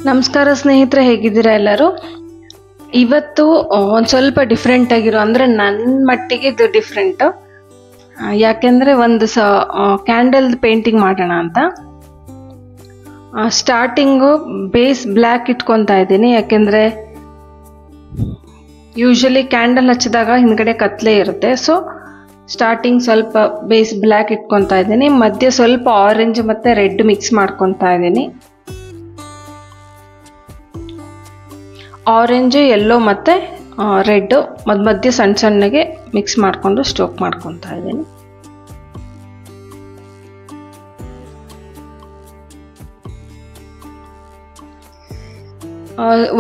ನಮಸ್ಕಾರ ಸ್ನೇಹಿತರೆ, ಹೇಗಿದ್ದೀರಾ ಎಲ್ಲರೂ? ಇವತ್ತು ಒಂದು ಸ್ವಲ್ಪ ಡಿಫ್ರೆಂಟ್ ಆಗಿರೋ, ಅಂದರೆ ನನ್ನ ಮಟ್ಟಿಗೆ ಇದು ಡಿಫ್ರೆಂಟು. ಯಾಕೆಂದರೆ ಒಂದು ಕ್ಯಾಂಡಲ್ ಪೇಂಟಿಂಗ್ ಮಾಡೋಣ ಅಂತ. ಸ್ಟಾರ್ಟಿಂಗು ಬೇಸ್ ಬ್ಲ್ಯಾಕ್ ಇಟ್ಕೊತಾ ಇದ್ದೀನಿ. ಯಾಕೆಂದರೆ ಯೂಶಲಿ ಕ್ಯಾಂಡಲ್ ಹಚ್ಚಿದಾಗ ಹಿಂದ್ಗಡೆ ಕತ್ಲೆ ಇರುತ್ತೆ. ಸೊ ಸ್ಟಾರ್ಟಿಂಗ್ ಸ್ವಲ್ಪ ಬೇಸ್ ಬ್ಲ್ಯಾಕ್ ಇಟ್ಕೊತಾ ಇದ್ದೀನಿ. ಮಧ್ಯೆ ಸ್ವಲ್ಪ ಆರೆಂಜ್ ಮತ್ತು ರೆಡ್ ಮಿಕ್ಸ್ ಮಾಡ್ಕೊತಾ ಇದ್ದೀನಿ. ಆರೆಂಜ್, ಯೆಲ್ಲೋ ಮತ್ತು ರೆಡ್ ಮಧ್ಯೆ ಸಣ್ಣ ಸಣ್ಣಗೆ ಮಿಕ್ಸ್ ಮಾಡಿಕೊಂಡು ಸ್ಟ್ರೋಕ್ ಮಾಡ್ಕೊತಾ ಇದ್ದೀನಿ.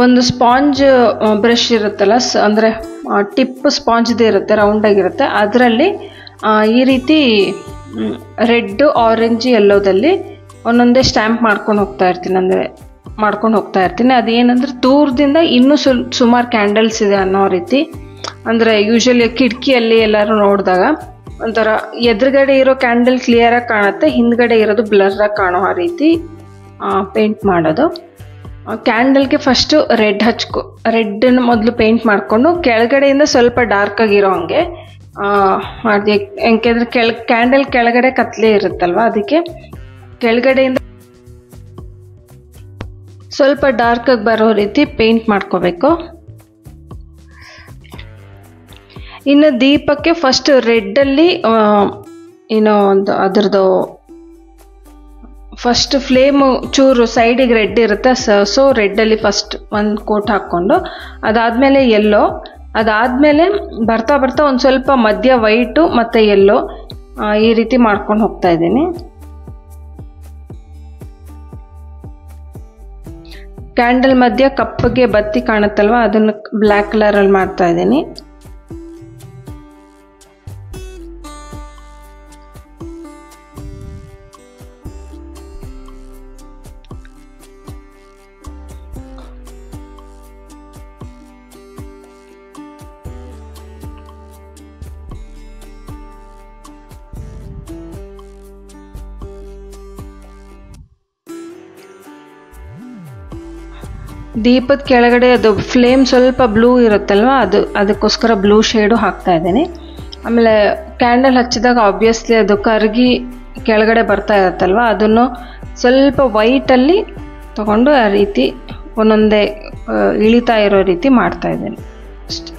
ಒಂದು ಸ್ಪಾಂಜ್ ಬ್ರಷ್ ಇರುತ್ತಲ್ಲ, ಅಂದರೆ ಟಿಪ್ ಸ್ಪಾಂಜ್ದೇ ಇರುತ್ತೆ, ರೌಂಡಾಗಿರುತ್ತೆ. ಅದರಲ್ಲಿ ಈ ರೀತಿ ರೆಡ್, ಆರೆಂಜ್, ಯೆಲ್ಲೋದಲ್ಲಿ ಒಂದೊಂದೇ ಸ್ಟ್ಯಾಂಪ್ ಮಾಡ್ಕೊಂಡು ಹೋಗ್ತಾ ಇರ್ತೀನಿ. ಅದೇನಂದ್ರೆ ದೂರದಿಂದ ಇನ್ನೂ ಸುಮಾರು ಕ್ಯಾಂಡಲ್ಸ್ ಇದೆ ಅನ್ನೋ ರೀತಿ. ಅಂದರೆ ಯೂಶಲಿ ಕಿಟಕಿಯಲ್ಲಿ ಎಲ್ಲರೂ ನೋಡಿದಾಗ ಒಂಥರ ಎದುರುಗಡೆ ಇರೋ ಕ್ಯಾಂಡಲ್ ಕ್ಲಿಯರಾಗಿ ಕಾಣುತ್ತೆ, ಹಿಂದ್ಗಡೆ ಇರೋದು ಬ್ಲರ್ರಾಗಿ ಕಾಣೋ ಆ ರೀತಿ ಪೇಂಟ್ ಮಾಡೋದು. ಕ್ಯಾಂಡಲ್ಗೆ ಫಸ್ಟು ರೆಡ್ಡನ್ನು ಮೊದಲು ಪೇಂಟ್ ಮಾಡಿಕೊಂಡು ಕೆಳಗಡೆಯಿಂದ ಸ್ವಲ್ಪ ಡಾರ್ಕ್ ಆಗಿರೋ ಹಂಗೆ ಮಾಡಿದೆ. ಯಾಕೆಂದರೆ ಕ್ಯಾಂಡಲ್ ಕೆಳಗಡೆ ಕತ್ಲೆ ಇರುತ್ತಲ್ವ, ಅದಕ್ಕೆ ಕೆಳಗಡೆಯಿಂದ ಸ್ವಲ್ಪ ಡಾರ್ಕ್ ಆಗಿ ಬರೋ ರೀತಿ ಪೇಂಟ್ ಮಾಡ್ಕೋಬೇಕು. ಇನ್ನು ದೀಪಕ್ಕೆ ಫಸ್ಟ್ ರೆಡ್ಡಲ್ಲಿ ಏನೋ ಒಂದು ಅದರದ್ದು ಫಸ್ಟ್ ಫ್ಲೇಮು ಚೂರು ಸೈಡಿಗೆ ರೆಡ್ ಇರುತ್ತೆ. ಸೊ ರೆಡ್ಡಲ್ಲಿ ಫಸ್ಟ್ ಒಂದು ಕೋಟ್ ಹಾಕ್ಕೊಂಡು, ಅದಾದಮೇಲೆ ಯೆಲ್ಲೋ, ಅದಾದಮೇಲೆ ಬರ್ತಾ ಬರ್ತಾ ಒಂದು ಸ್ವಲ್ಪ ಮಧ್ಯ ವೈಟು ಮತ್ತು ಯೆಲ್ಲೋ ಈ ರೀತಿ ಮಾಡ್ಕೊಂಡು ಹೋಗ್ತಾ ಇದ್ದೀನಿ. ಕ್ಯಾಂಡಲ್ ಮಧ್ಯ ಕಪ್ಪಗೆ ಬತ್ತಿ ಕಾಣುತ್ತಲ್ವ, ಅದನ್ನು ಬ್ಲ್ಯಾಕ್ ಕಲರಲ್ಲಿ ಮಾಡ್ತಾ ಇದ್ದೀನಿ. ದೀಪದ ಕೆಳಗಡೆ ಅದು ಫ್ಲೇಮ್ ಸ್ವಲ್ಪ ಬ್ಲೂ ಇರುತ್ತಲ್ವ, ಅದಕ್ಕೋಸ್ಕರ ಬ್ಲೂ ಶೇಡು ಹಾಕ್ತಾ ಇದ್ದೀನಿ. ಆಮೇಲೆ ಕ್ಯಾಂಡಲ್ ಹಚ್ಚಿದಾಗ ಆಬ್ವಿಯಸ್ಲಿ ಅದು ಕರಗಿ ಕೆಳಗಡೆ ಬರ್ತಾ ಇರುತ್ತಲ್ವ, ಅದನ್ನು ಸ್ವಲ್ಪ ವೈಟಲ್ಲಿ ತಗೊಂಡು ಆ ರೀತಿ ಒಂದೊಂದೇ ಇಳಿತಾ ಇರೋ ರೀತಿ ಮಾಡ್ತಾ ಇದ್ದೀನಿ ಅಷ್ಟೆ.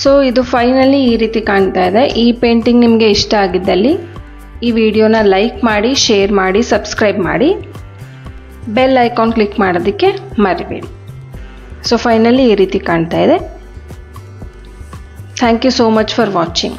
ಸೊ ಇದು ಫೈನಲಿ ಈ ರೀತಿ ಕಾಣ್ತಾ ಇದೆ. ಈ ಪೇಂಟಿಂಗ್ ನಿಮಗೆ ಇಷ್ಟ ಆಗಿದ್ದಲ್ಲಿ ಈ ವಿಡಿಯೋನ ಲೈಕ್ ಮಾಡಿ, ಶೇರ್ ಮಾಡಿ, ಸಬ್ಸ್ಕ್ರೈಬ್ ಮಾಡಿ, ಬೆಲ್ ಐಕಾನ್ ಕ್ಲಿಕ್ ಮಾಡೋದಕ್ಕೆ ಮರಿಬೇಡಿ. ಸೊ ಫೈನಲಿ ಈ ರೀತಿ ಕಾಣ್ತಾ ಇದೆ. Thank you so much for watching.